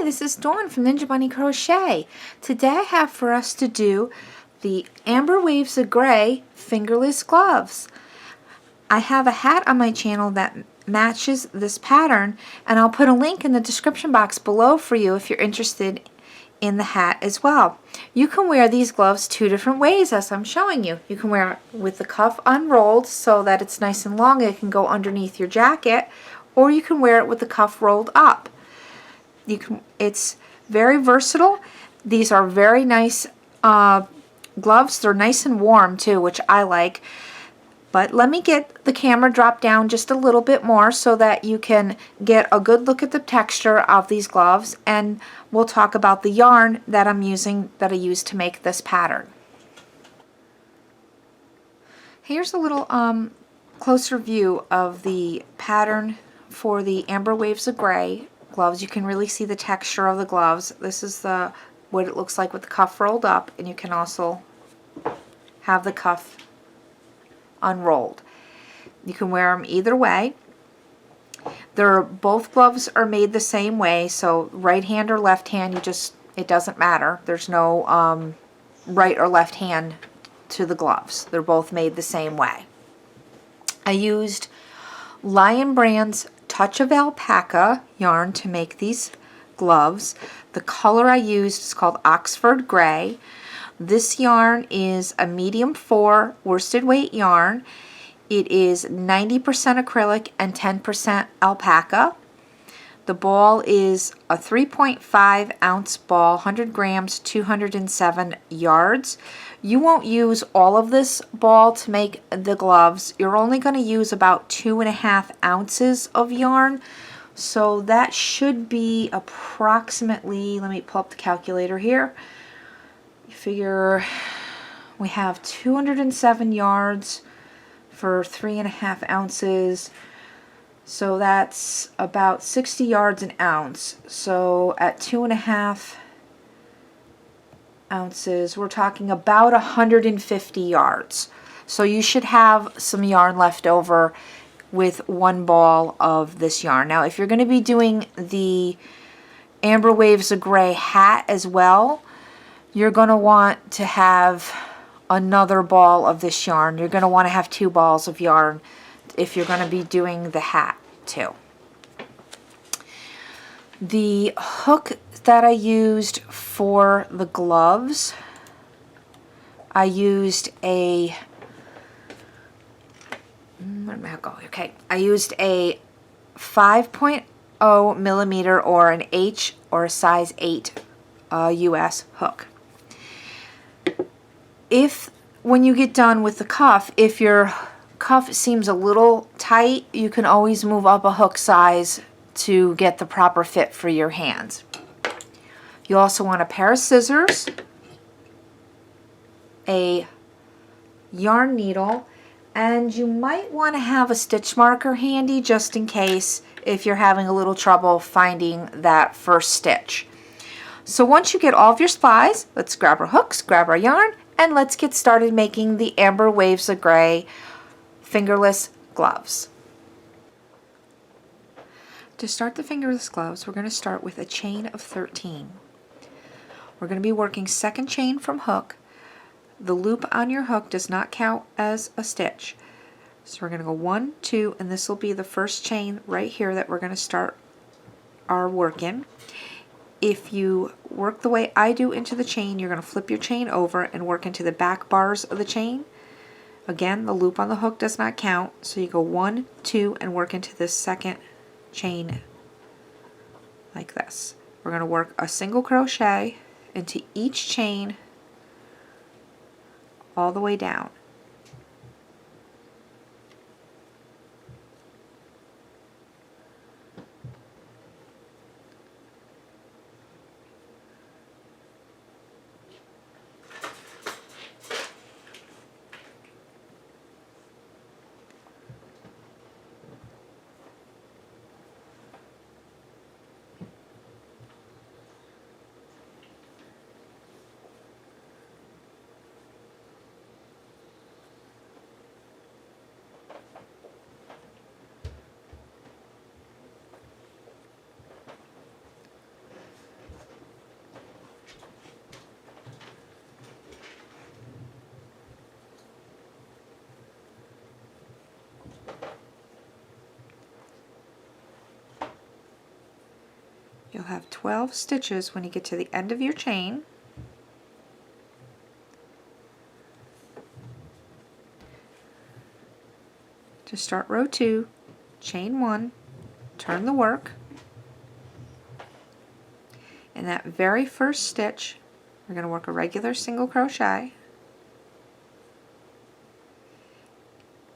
this is Dawn from Ninja Bunny Crochet. Today I have for us to do the Amber Waves of Gray fingerless gloves. I have a hat on my channel that matches this pattern, and I'll put a link in the description box below for you if you're interested in the hat as well. You can wear these gloves two different ways as I'm showing you. You can wear it with the cuff unrolled so that it's nice and long, it can go underneath your jacket, or you can wear it with the cuff rolled up. It's very versatile. These are very nice gloves. They're nice and warm too, which I like. But let me get the camera dropped down just a little bit more so that you can get a good look at the texture of these gloves, and we'll talk about the yarn that I'm using, that I used to make this pattern. Here's a little closer view of the pattern for the Amber Waves of Gray gloves. You can really see the texture of the gloves. This is what it looks like with the cuff rolled up, and you can also have the cuff unrolled. You can wear them either way. Both gloves are made the same way, so right hand or left hand, it doesn't matter. There's no right or left hand to the gloves. They're both made the same way. I used Lion Brand's Touch of Alpaca yarn to make these gloves. The color I used is called Oxford Gray. This yarn is a medium 4 worsted weight yarn. It is 90% acrylic and 10% alpaca. The ball is a 3.5 ounce ball, 100 grams, 207 yards. You won't use all of this ball to make the gloves. You're only going to use about 2.5 ounces of yarn. So that should be approximately, let me pull up the calculator here. You figure we have 207 yards for 3.5 ounces. So that's about 60 yards an ounce. So at 2.5 ounces, we're talking about 150 yards. So you should have some yarn left over with one ball of this yarn. Now, if you're going to be doing the Amber Waves of Gray hat as well, you're going to want to have another ball of this yarn. You're going to want to have 2 balls of yarn if you're going to be doing the hat too. The hook that I used for the gloves, I used a, where did my hook go? Okay, I used a 5.0 millimeter or an H or a size 8 US hook. When you get done with the cuff, if your cuff seems a little tight, you can always move up a hook size to get the proper fit for your hands. You also want a pair of scissors, a yarn needle, and you might want to have a stitch marker handy just in case if you're having a little trouble finding that first stitch. So once you get all of your supplies, let's grab our hooks, grab our yarn, and let's get started making the Amber Waves of Gray fingerless gloves. To start the fingerless gloves, we're going to start with a chain of 13. We're going to be working second chain from hook. The loop on your hook does not count as a stitch. So we're going to go 1, 2, and this will be the first chain right here that we're going to start our work in. If you work the way I do into the chain, you're going to flip your chain over and work into the back bars of the chain. Again, the loop on the hook does not count, so you go 1, 2, and work into this second chain like this. We're going to work a single crochet into each chain all the way down. You'll have 12 stitches when you get to the end of your chain. To start row 2, chain 1, turn the work. In that very first stitch, we're going to work a regular single crochet.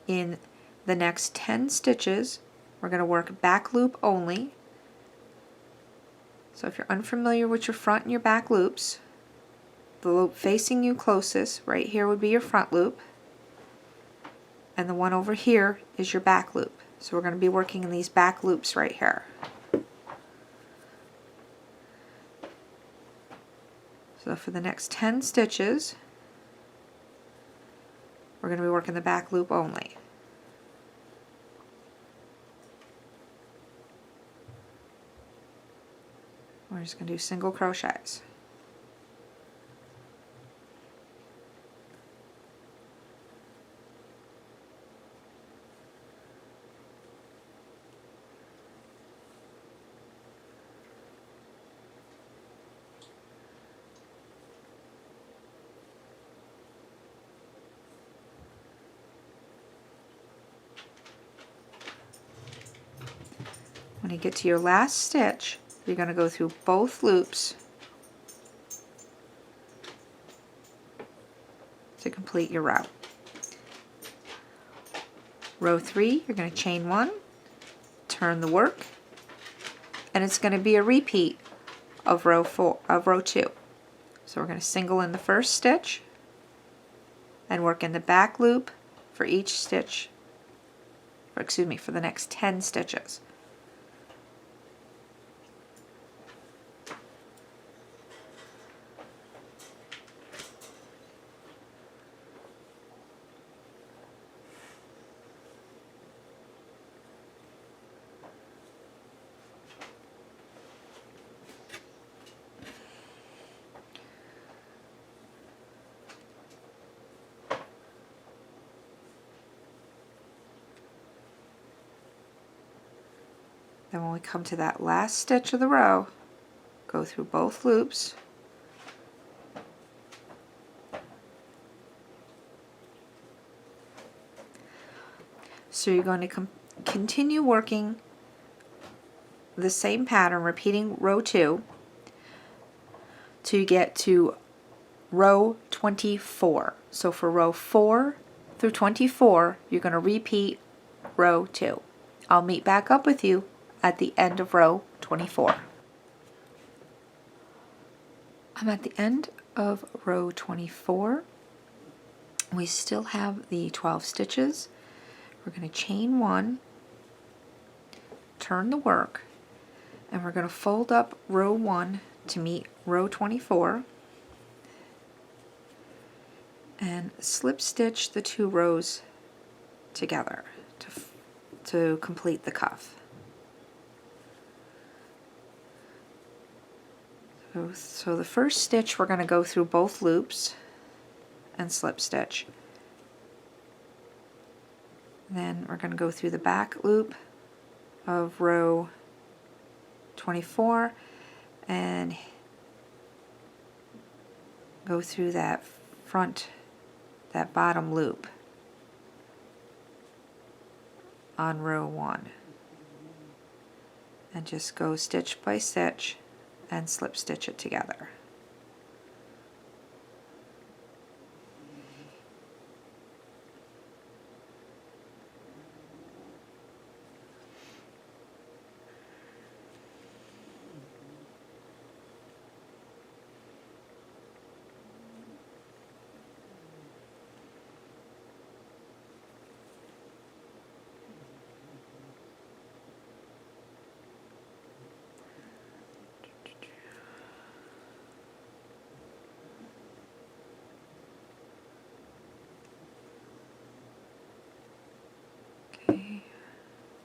In the next 10 stitches, we're going to work back loop only. So if you're unfamiliar with your front and your back loops, the loop facing you closest right here would be your front loop, and the one over here is your back loop. So we're going to be working in these back loops right here. So for the next 10 stitches, we're going to be working the back loop only. We're just going to do single crochets. When you get to your last stitch, you're going to go through both loops to complete your row. Row 3, you're going to chain 1, turn the work, and it's going to be a repeat of row 2. So we're going to single in the first stitch and work in the back loop for each stitch, or excuse me, for the next 10 stitches. Then when we come to that last stitch of the row, go through both loops, so you're going to continue working the same pattern, repeating row 2 till you get to row 24. So for row 4 through 24, you're going to repeat row 2. I'll meet back up with you at the end of row 24. I'm at the end of row 24. We still have the 12 stitches. We're going to chain 1, turn the work, and we're going to fold up row 1 to meet row 24 and slip stitch the 2 rows together to complete the cuff. So the first stitch, we're going to go through both loops and slip stitch. Then we're going to go through the back loop of row 24 and go through that bottom loop on row 1, and just go stitch by stitch and slip stitch it together.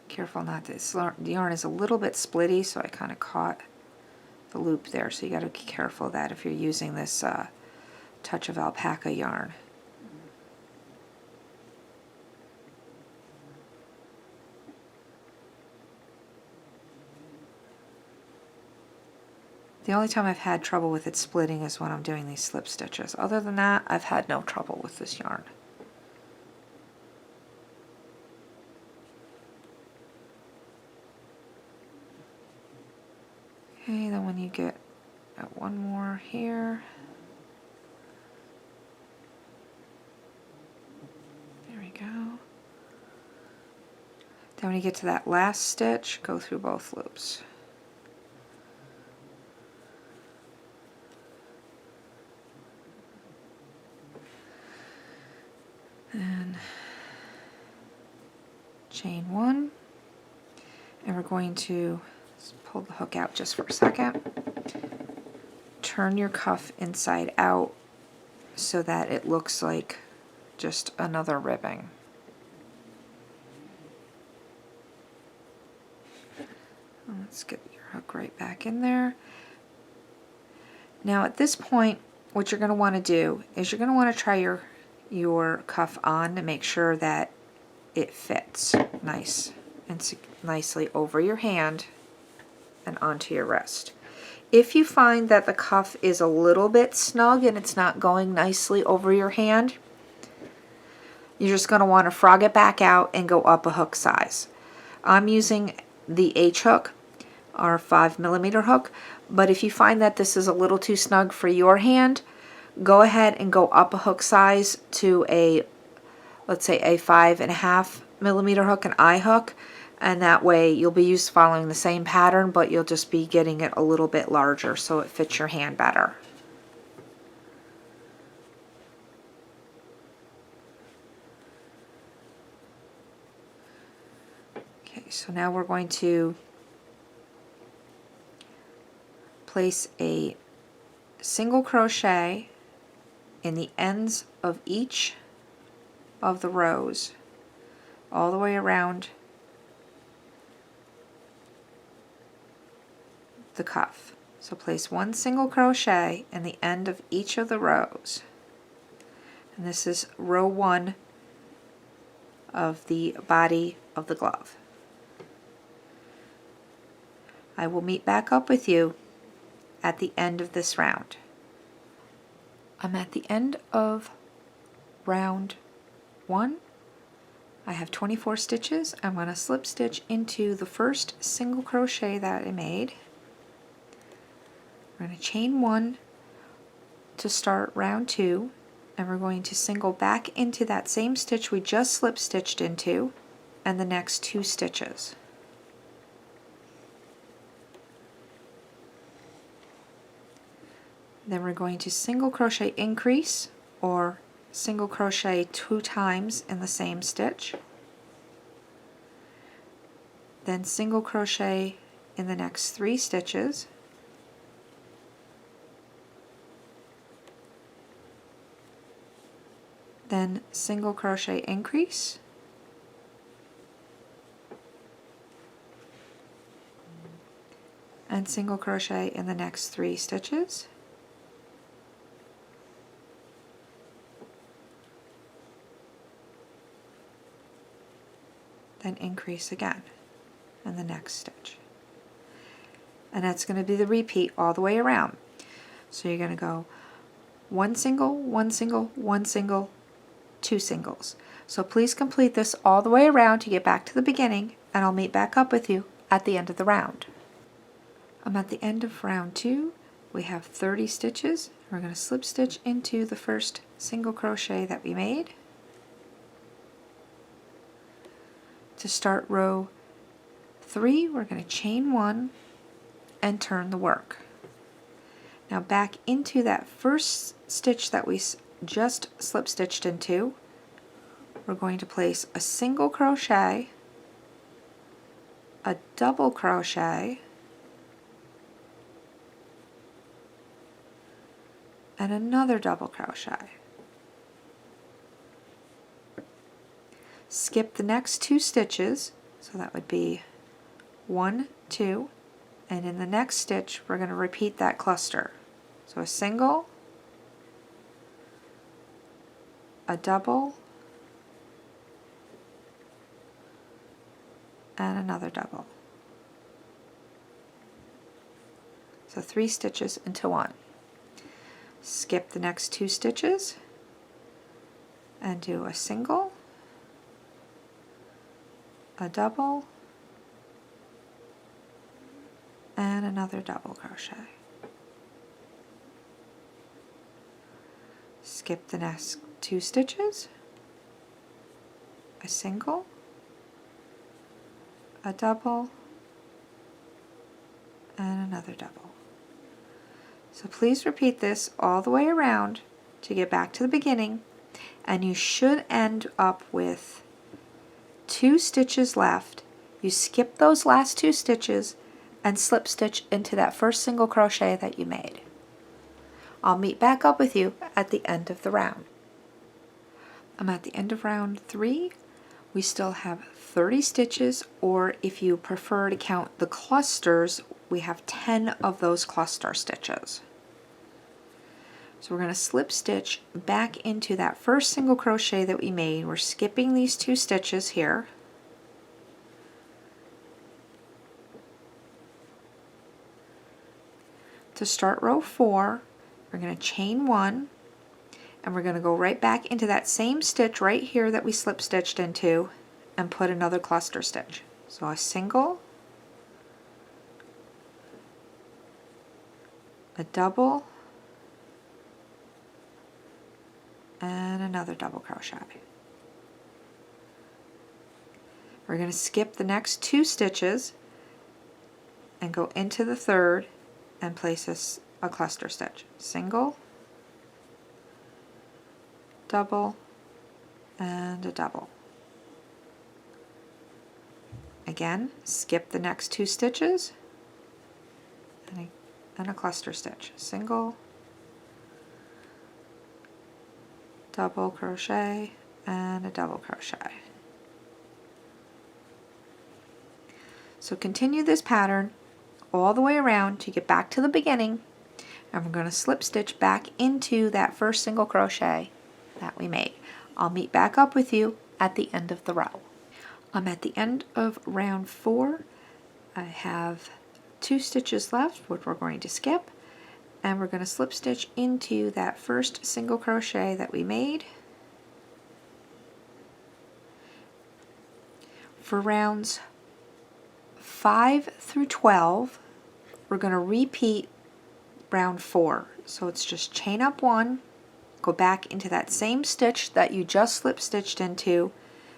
Careful not to, the yarn is a little bit splitty, so I kind of caught the loop there, so you got to be careful of that if you're using this touch of alpaca yarn. The only time I've had trouble with it splitting is when I'm doing these slip stitches. Other than that, I've had no trouble with this yarn. Okay, then when you get one more here, there we go. Then when you get to that last stitch, go through both loops. And chain one, and we're going to pull the hook out just for a second. Turn your cuff inside out so that it looks like just another ribbing. Let's get your hook right back in there. Now at this point, what you're going to want to do is you're going to want to try your cuff on to make sure that it fits nice and nicely over your hand and onto your wrist. If you find that the cuff is a little bit snug and it's not going nicely over your hand, you're just going to want to frog it back out and go up a hook size. I'm using the H hook, or 5mm hook, but if you find that this is a little too snug for your hand, go ahead and go up a hook size to a, let's say a 5.5mm hook, an I hook, and that way you'll be following the same pattern, but you'll just be getting it a little bit larger so it fits your hand better. Okay, so now we're going to place a single crochet in the ends of each of the rows all the way around the cuff. So place one single crochet in the end of each of the rows, and this is row 1 of the body of the glove. I will meet back up with you at the end of this round. I'm at the end of round 1. I have 24 stitches. I'm going to slip stitch into the first single crochet that I made. We're going to chain 1 to start round 2, and we're going to single back into that same stitch we just slip stitched into and the next 2 stitches. Then we're going to single crochet increase or single crochet 2 times in the same stitch, then single crochet in the next 3 stitches, then single crochet increase, and single crochet in the next 3 stitches, then increase again in the next stitch. And that's going to be the repeat all the way around. So you're going to go 1 single, 1 single, 1 single, 2 singles. So please complete this all the way around to get back to the beginning, and I'll meet back up with you at the end of the round. I'm at the end of round 2. We have 30 stitches. We're going to slip stitch into the first single crochet that we made to start row 3. We're going to chain 1 and turn the work. Now back into that first stitch that we just slip stitched into, we're going to place a single crochet, a double crochet, and another double crochet. Skip the next 2 stitches, so that would be 1, 2, and in the next stitch we're going to repeat that cluster. So a single, a double, and another double. So 3 stitches into 1. Skip the next 2 stitches and do a single, a double, and another double crochet. Skip the next 2 stitches, a single, a double, and another double. So please repeat this all the way around to get back to the beginning, and you should end up with 2 stitches left. You skip those last 2 stitches and slip stitch into that first single crochet that you made. I'll meet back up with you at the end of the round. I'm at the end of round 3. We still have 30 stitches, or if you prefer to count the clusters, we have 10 of those cluster stitches. So we're going to slip stitch back into that first single crochet that we made. We're skipping these 2 stitches here. To start row 4, we're going to chain 1, and we're going to go right back into that same stitch right here that we slip stitched into and put another cluster stitch. So a single, a double, and another double crochet. We're going to skip the next 2 stitches and go into the third and place a cluster stitch. Single, double, and a double. Again, skip the next 2 stitches and a cluster stitch. Single, double crochet, and a double crochet. So continue this pattern all the way around to get back to the beginning, and we're going to slip stitch back into that first single crochet that we made. I'll meet back up with you at the end of the row. I'm at the end of round 4. I have 2 stitches left, which we're going to skip, and we're going to slip stitch into that first single crochet that we made. For rounds 5 through 12, we're going to repeat round 4. So it's just chain up 1, go back into that same stitch that you just slip stitched into,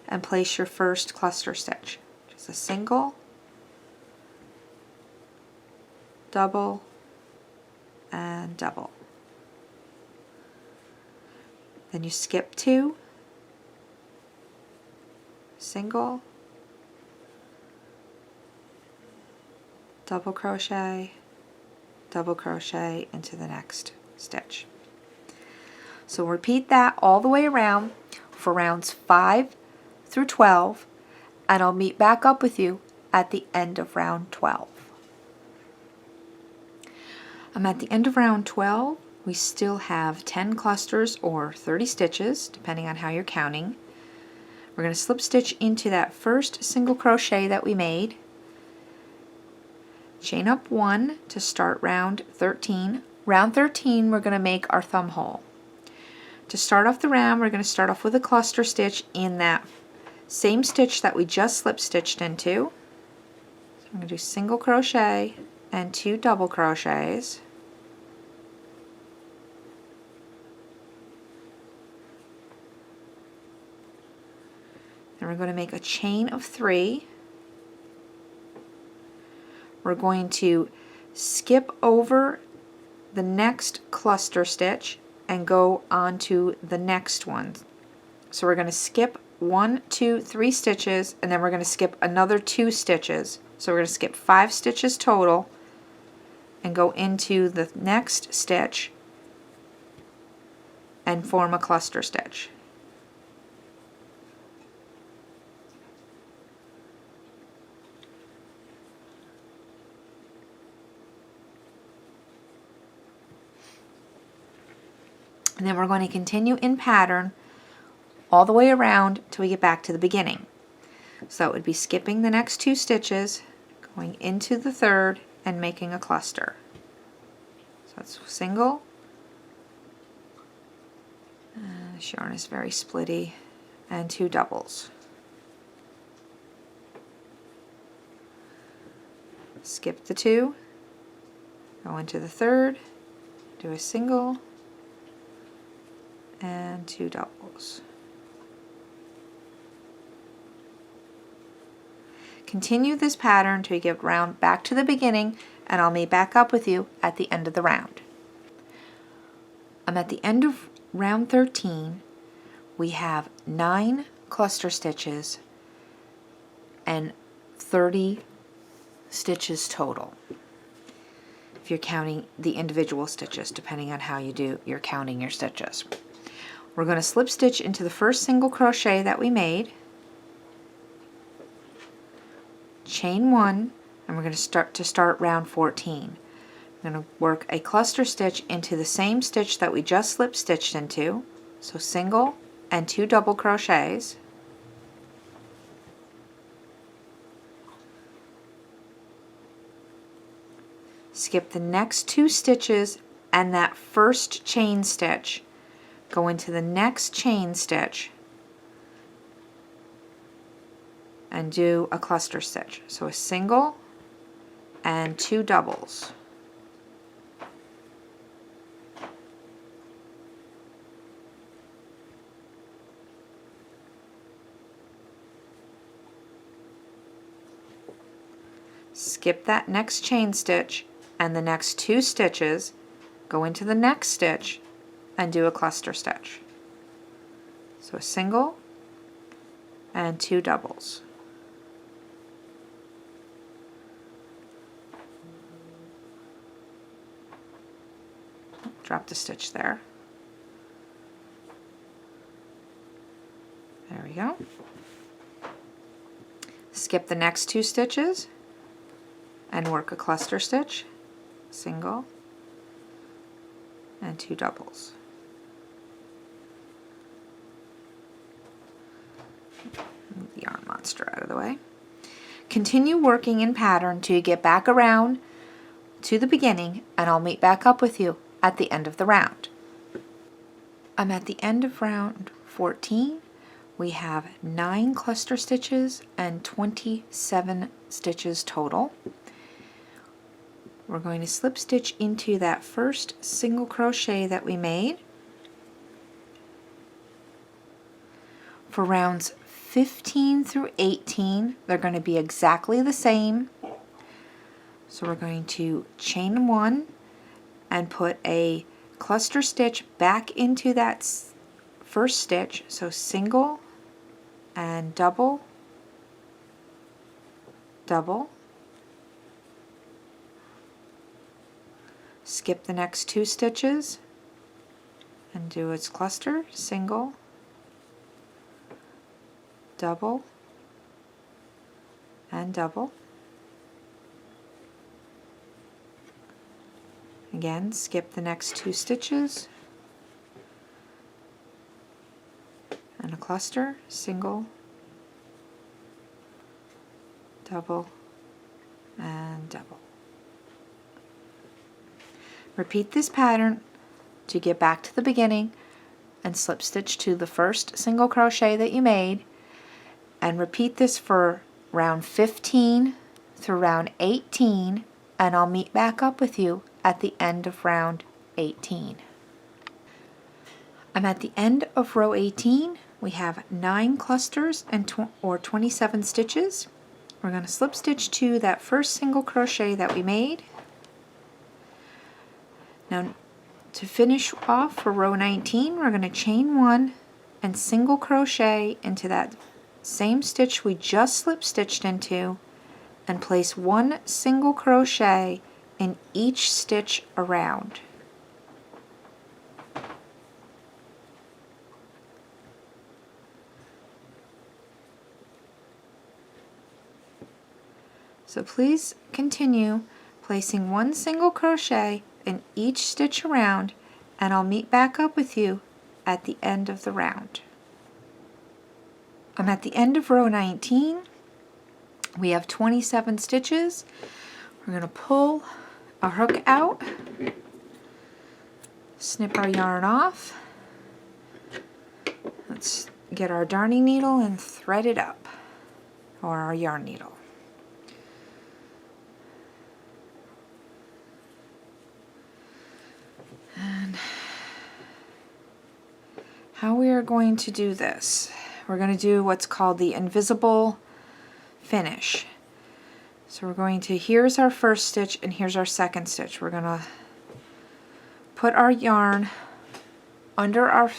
and place your first cluster stitch. Just a single, double, and double. Then you skip 2, single, double crochet into the next stitch. So repeat that all the way around for rounds 5 through 12, and I'll meet back up with you at the end of round 12. I'm at the end of round 12. We still have 10 clusters or 30 stitches, depending on how you're counting. We're going to slip stitch into that first single crochet that we made. Chain up 1 to start round 13. Round 13, we're going to make our thumb hole. To start off the round, we're going to start off with a cluster stitch in that same stitch that we just slip stitched into. So I'm going to do single crochet and 2 double crochets. Then we're going to make a chain of 3. We're going to skip over the next cluster stitch and go on to the next one. So we're going to skip 1, 2, 3 stitches, and then we're going to skip another 2 stitches. So we're going to skip 5 stitches total and go into the next stitch and form a cluster stitch. And then we're going to continue in pattern all the way around till we get back to the beginning. So it would be skipping the next 2 stitches, going into the third, and making a cluster. that's single. This yarn is very splitty, and 2 doubles. Skip the 2, go into the third, do a single, and 2 doubles. Continue this pattern until you get round back to the beginning, and I'll meet back up with you at the end of the round. I'm at the end of round 13. We have 9 cluster stitches and 30 stitches total, if you're counting the individual stitches, depending on how you're counting your stitches. We're going to slip stitch into the first single crochet that we made, chain 1, and we're going to start round 14. I'm going to work a cluster stitch into the same stitch that we just slip stitched into, so single and 2 double crochets. Skip the next 2 stitches and that first chain stitch, go into the next chain stitch and do a cluster stitch. So a single and 2 doubles. Skip that next chain stitch and the next 2 stitches, go into the next stitch and do a cluster stitch. So a single and 2 doubles. Drop the stitch there. There we go. Skip the next 2 stitches and work a cluster stitch, single and 2 doubles. Move the yarn monster out of the way. Continue working in pattern till you get back around to the beginning, and I'll meet back up with you at the end of the round. I'm at the end of round 14. We have 9 cluster stitches and 27 stitches total. We're going to slip stitch into that first single crochet that we made. For rounds 15 through 18, they're going to be exactly the same. So we're going to chain 1 and put a cluster stitch back into that first stitch. So single and double, double. Skip the next 2 stitches and do its cluster, single, double, and double. Again, skip the next 2 stitches and a cluster, single, double, and double. Repeat this pattern to get back to the beginning and slip stitch to the first single crochet that you made, and repeat this for round 15 through round 18, and I'll meet back up with you at the end of round 18. I'm at the end of row 18. We have 9 clusters and 27 stitches. We're going to slip stitch to that first single crochet that we made. Now, to finish off for row 19, we're going to chain 1 and single crochet into that same stitch we just slip stitched into, and place 1 single crochet in each stitch around. So please continue placing 1 single crochet in each stitch around, and I'll meet back up with you at the end of the round. I'm at the end of row 19. We have 27 stitches. We're going to pull a hook out snip our yarn off. Let's get our darning needle and thread it up, or our yarn needle. And how we are going to do this, we're going to do what's called the invisible finish. So we're going to, here's our first stitch and here's our second stitch. We're going to put our yarn under our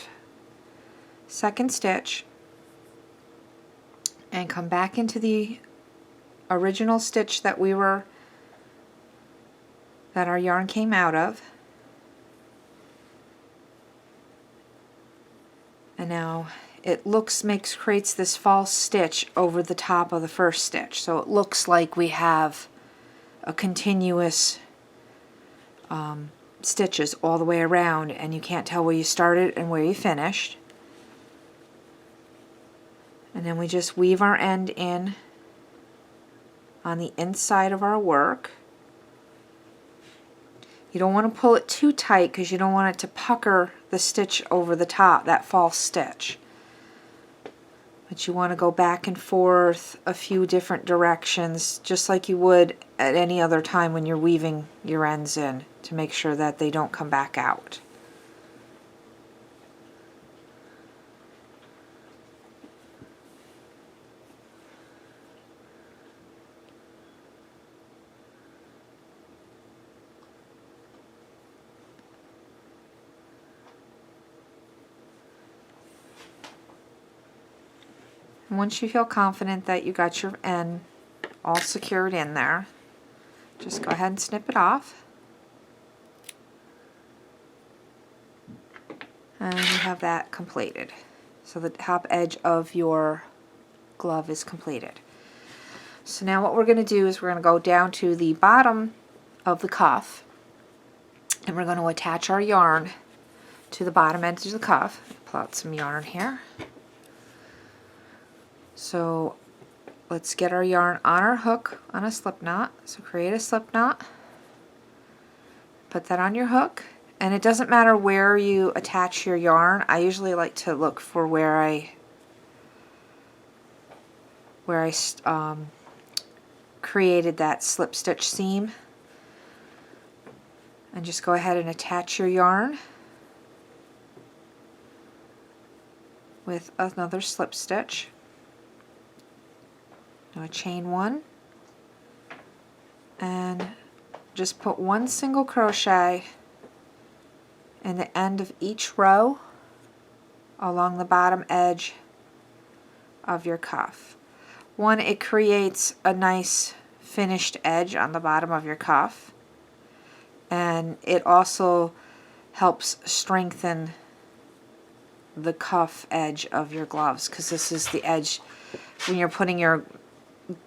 second stitch and come back into the original stitch that our yarn came out of. And now it creates this false stitch over the top of the first stitch. So it looks like we have a continuous stitches all the way around, and you can't tell where you started and where you finished. And then we just weave our end in on the inside of our work. You don't want to pull it too tight because you don't want it to pucker the stitch over the top, that false stitch. But you want to go back and forth a few different directions, just like you would at any other time when you're weaving your ends in, to make sure that they don't come back out. And once you feel confident that you got your end all secured in there, just go ahead and snip it off. And you have that completed. So the top edge of your glove is completed. So now what we're going to do is we're going to go down to the bottom of the cuff, and we're going to attach our yarn to the bottom edge of the cuff. Pull out some yarn here. So let's get our yarn on our hook on a slip knot. So create a slip knot, put that on your hook, and it doesn't matter where you attach your yarn. I usually like to look for where I created that slip stitch seam, and just go ahead and attach your yarn with another slip stitch. Now chain one and just put one single crochet in the end of each row along the bottom edge of your cuff. One, it creates a nice finished edge on the bottom of your cuff, and it also helps strengthen the cuff edge of your gloves, because this is the edge when you're putting your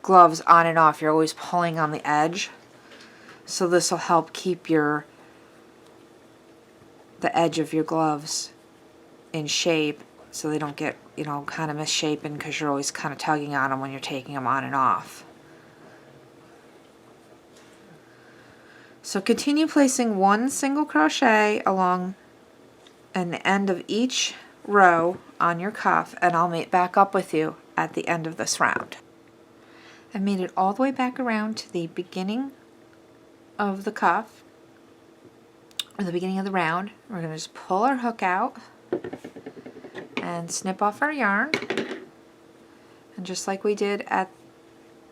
gloves on and off, you're always pulling on the edge. So this will help keep the edge of your gloves in shape, so they don't get, kind of misshapen, because you're always kind of tugging on them when you're taking them on and off. So continue placing one single crochet along an end of each row on your cuff, and I'll meet back up with you at the end of this round. I've made it all the way back around to the beginning of the cuff, or the beginning of the round. We're going to just pull our hook out and snip off our yarn, and just like we did at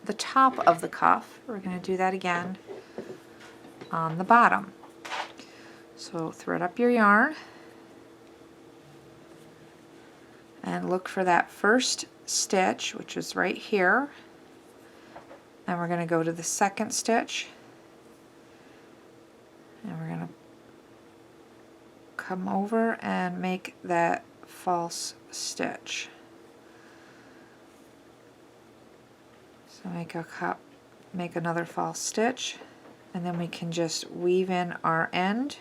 the top of the cuff, we're going to do that again on the bottom. So thread up your yarn and look for that first stitch, which is right here, and we're going to go to the second stitch, and we're going to come over and make that false stitch. So make another false stitch, and then we can just weave in our end.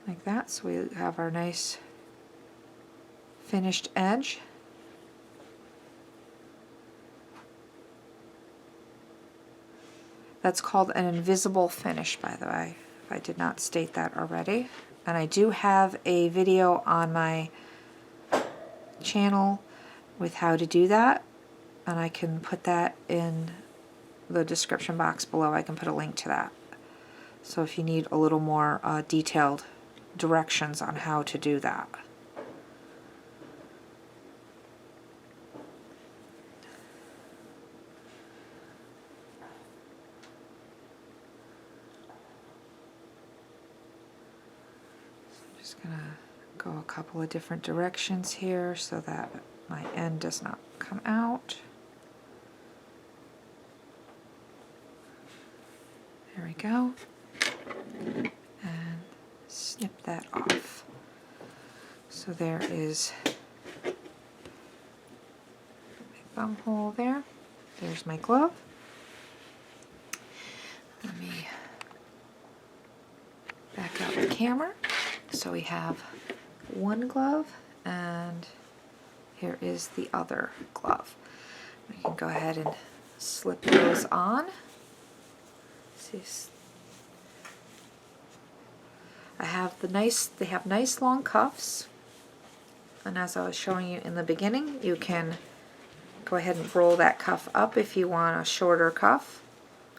Like that, so we have our nice finished edge. That's called an invisible finish, by the way, if I did not state that already. And I do have a video on my channel with how to do that, and I can put that in the description box below. I can put a link to that. So if you need a little more detailed directions on how to do that. Just gonna go a couple of different directions here so that my end does not come out. There we go. And snip that off. So there is my thumb hole there. There's my glove. Let me back out the camera. So we have one glove, and here is the other glove. We can go ahead and slip those on. See, I have they have nice long cuffs, and as I was showing you in the beginning, you can go ahead and roll that cuff up if you want a shorter cuff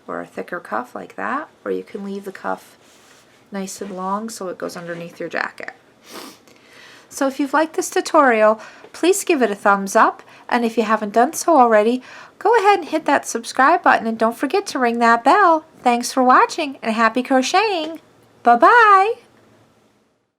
or a thicker cuff like that, or you can leave the cuff nice and long so it goes underneath your jacket. So if you've liked this tutorial, please give it a thumbs up, and if you haven't done so already, go ahead and hit that subscribe button, and don't forget to ring that bell. Thanks for watching, and happy crocheting! Bye-bye!